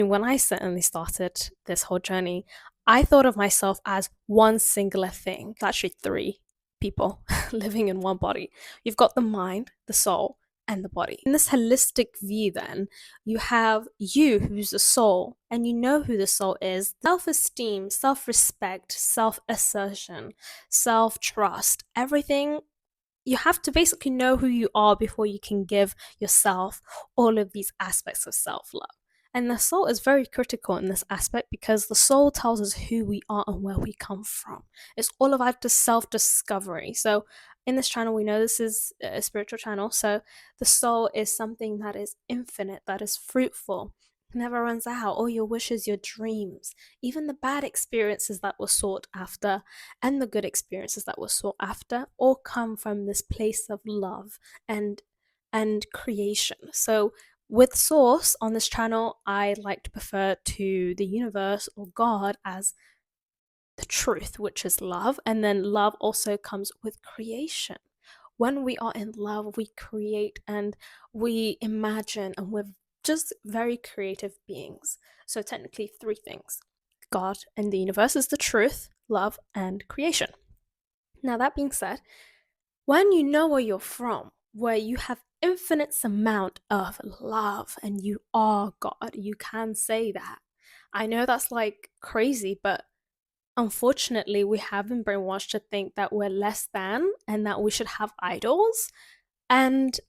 When I certainly started this whole journey, I thought of myself as one singular thing. It's actually three people living in one body. You've got the mind, the soul, and the body. In this holistic view, then, you have you, who's the soul, and you know who the soul is. Self esteem, self respect, self assertion, self trust, everything. You have to basically know who you are before you can give yourself all of these aspects of self love. And the soul is very critical in this aspect because the soul tells us who we are and where we come from. It's all about the self discovery. So, in this channel, we know this is a spiritual channel. So, the soul is something that is infinite, that is fruitful, never runs out. All your wishes, your dreams, even the bad experiences that were sought after and the good experiences that were sought after all come from this place of love and creation. So with source on this channel, I like to prefer to the universe or God as the truth, which is love, and then love also comes with creation. When we are in love, we create and we imagine, and we're just very creative beings. So technically three things: God and the universe is the truth, love, and creation. Now, that being said, when you know where you're from, where you have infinite amount of love and you are God, you can say that. I know that's like crazy, but unfortunately, we have been brainwashed to think that we're less than and that we should have idols. And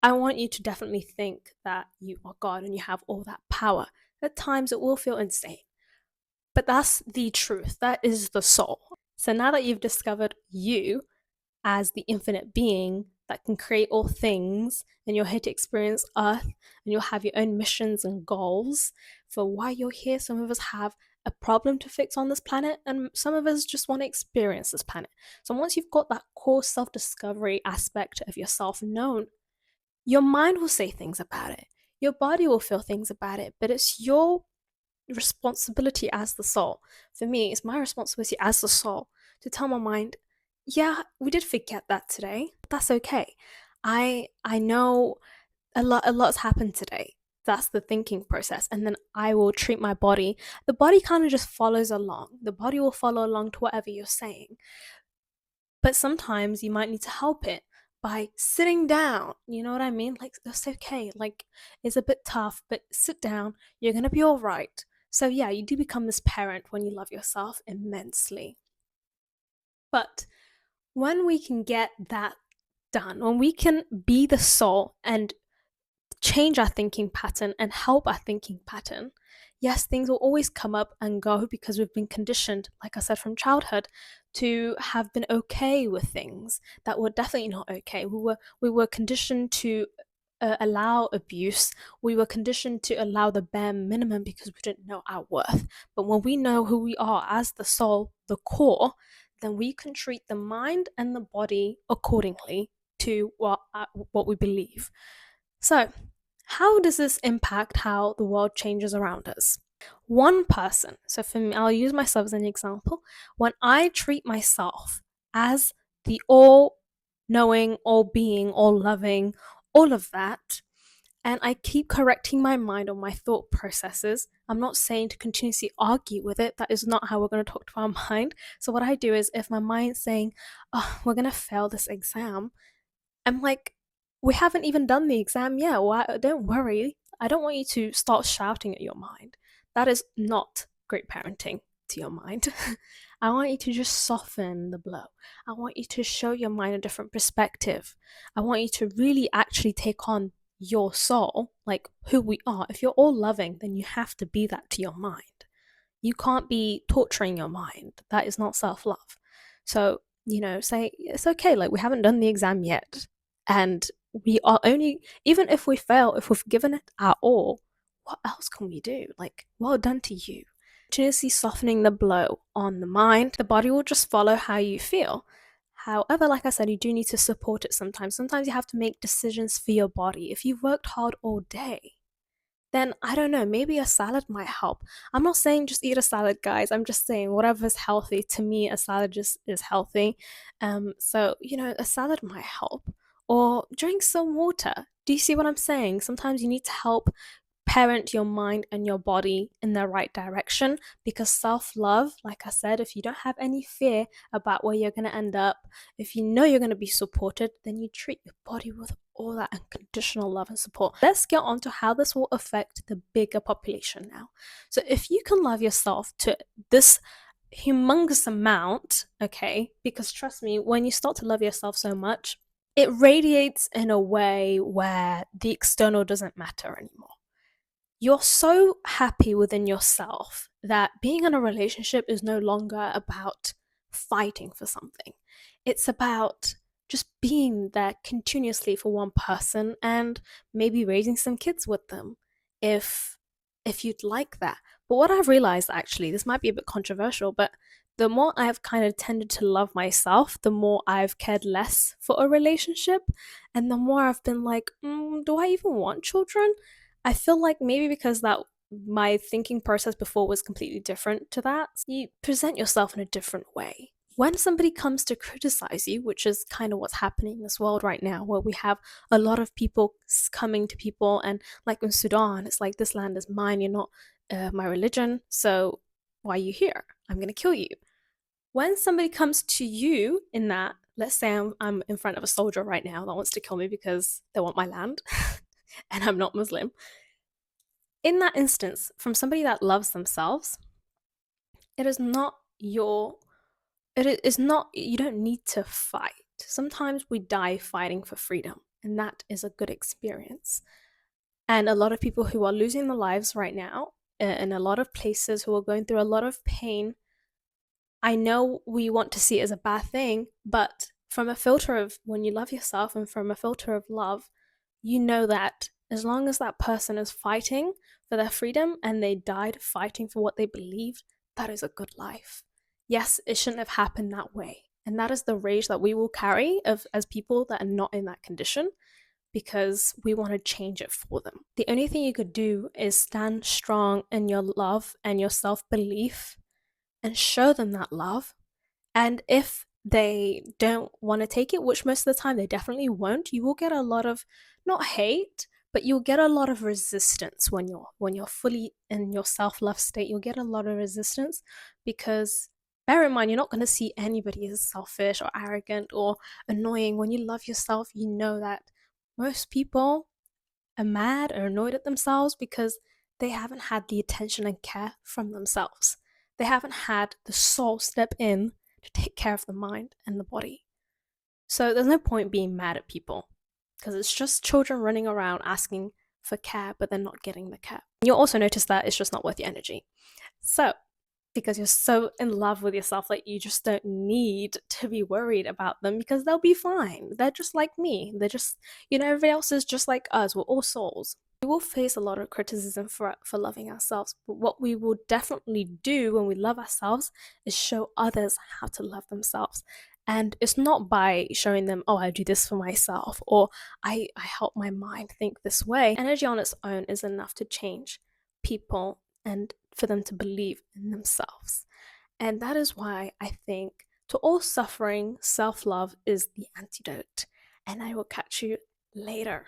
I want you to definitely think that you are God and you have all that power. At times, it will feel insane, but that's the truth. That is the soul. So now that you've discovered you as the infinite being that can create all things, and you're here to experience Earth, and you'll have your own missions and goals for why you're here. Some of us have a problem to fix on this planet, and some of us just want to experience this planet. So once you've got that core self-discovery aspect of yourself known, your mind will say things about it, your body will feel things about it, but it's your responsibility as the soul. For me, it's my responsibility as the soul to tell my mind, yeah, we did forget that today. That's okay. I know a lot's happened today. That's the thinking process. And then I will treat my body. The body kind of just follows along. The body will follow along to whatever you're saying. But sometimes you might need to help it by sitting down. You know what I mean? Like, that's okay. Like, it's a bit tough, but sit down. You're going to be all right. So, yeah, you do become this parent when you love yourself immensely. But when we can get that done, when we can be the soul and change our thinking pattern and help our thinking pattern, yes, things will always come up and go because we've been conditioned, like I said, from childhood to have been okay with things that were definitely not okay. We were conditioned to allow abuse. We were conditioned to allow the bare minimum because we didn't know our worth. But when we know who we are as the soul, the core, then we can treat the mind and the body accordingly to what we believe. So, how does this impact how the world changes around us? One person, so for me, I'll use myself as an example. When I treat myself as the all knowing, all being, all loving, all of that, and I keep correcting my mind on my thought processes. I'm not saying to continuously argue with it. That is not how we're going to talk to our mind. So, what I do is if my mind's saying, oh, we're going to fail this exam, I'm like, we haven't even done the exam yet. Why? Don't worry. I don't want you to start shouting at your mind. That is not great parenting to your mind. I want you to just soften the blow. I want you to show your mind a different perspective. I want you to really actually take on your soul, like who we are. If you're all loving, then you have to be that to your mind. You can't be torturing your mind. That is not self love. So, say it's okay, like we haven't done the exam yet. And we are only, even if we fail, if we've given it our all, what else can we do? Like, well done to you. Continuously softening the blow on the mind, the body will just follow how you feel. However, like I said, you do need to support it sometimes. Sometimes you have to make decisions for your body. If you've worked hard all day, then I don't know, maybe a salad might help. I'm not saying just eat a salad, guys. I'm just saying whatever's healthy. To me, a salad just is healthy. So, a salad might help. Or drink some water. Do you see what I'm saying? Sometimes you need to help parent your mind and your body in the right direction, because self-love, like I said, if you don't have any fear about where you're going to end up, if you know you're going to be supported, then you treat your body with all that unconditional love and support. Let's get on to how this will affect the bigger population now. So if you can love yourself to this humongous amount, okay, because trust me, when you start to love yourself so much, it radiates in a way where the external doesn't matter anymore. You're so happy within yourself that being in a relationship is no longer about fighting for something. It's about just being there continuously for one person and maybe raising some kids with them if you'd like that. But what I've realized, actually, this might be a bit controversial, but the more I've kind of tended to love myself, the more I've cared less for a relationship, and the more I've been like, do I even want children? I feel like maybe because that my thinking process before was completely different to that. You present yourself in a different way. When somebody comes to criticize you, which is kind of what's happening in this world right now, where we have a lot of people coming to people, and like in Sudan, it's like, this land is mine, you're not my religion, so why are you here? I'm going to kill you. When somebody comes to you in that, let's say I'm in front of a soldier right now that wants to kill me because they want my land and I'm not Muslim. In that instance, from somebody that loves themselves, it is not your, it is not, you don't need to fight. Sometimes we die fighting for freedom, and that is a good experience. And a lot of people who are losing their lives right now in a lot of places, who are going through a lot of pain, I know we want to see it as a bad thing, but from a filter of when you love yourself and from a filter of love, you know that as long as that person is fighting for their freedom and they died fighting for what they believed, that is a good life. Yes, it shouldn't have happened that way. And that is the rage that we will carry as people that are not in that condition, because we want to change it for them. The only thing you could do is stand strong in your love and your self-belief and show them that love. And if they don't want to take it, which most of the time they definitely won't, you will get a lot of, not hate, but you'll get a lot of resistance when you're fully in your self-love state. You'll get a lot of resistance, because bear in mind, you're not going to see anybody as selfish or arrogant or annoying. When you love yourself, you know that most people are mad or annoyed at themselves because they haven't had the attention and care from themselves. They haven't had the soul step in to take care of the mind and the body. So there's no point being mad at people, because it's just children running around asking for care, but they're not getting the care. You'll also notice that it's just not worth your energy. So, because you're so in love with yourself that you just don't need to be worried about them, because they'll be fine. They're just like me. They're just, everybody else is just like us. We're all souls. We will face a lot of criticism for loving ourselves, but what we will definitely do when we love ourselves is show others how to love themselves. And it's not by showing them, oh, I do this for myself, or I help my mind think this way. Energy on its own is enough to change people and for them to believe in themselves. And that is why I think to all suffering, self-love is the antidote. And I will catch you later.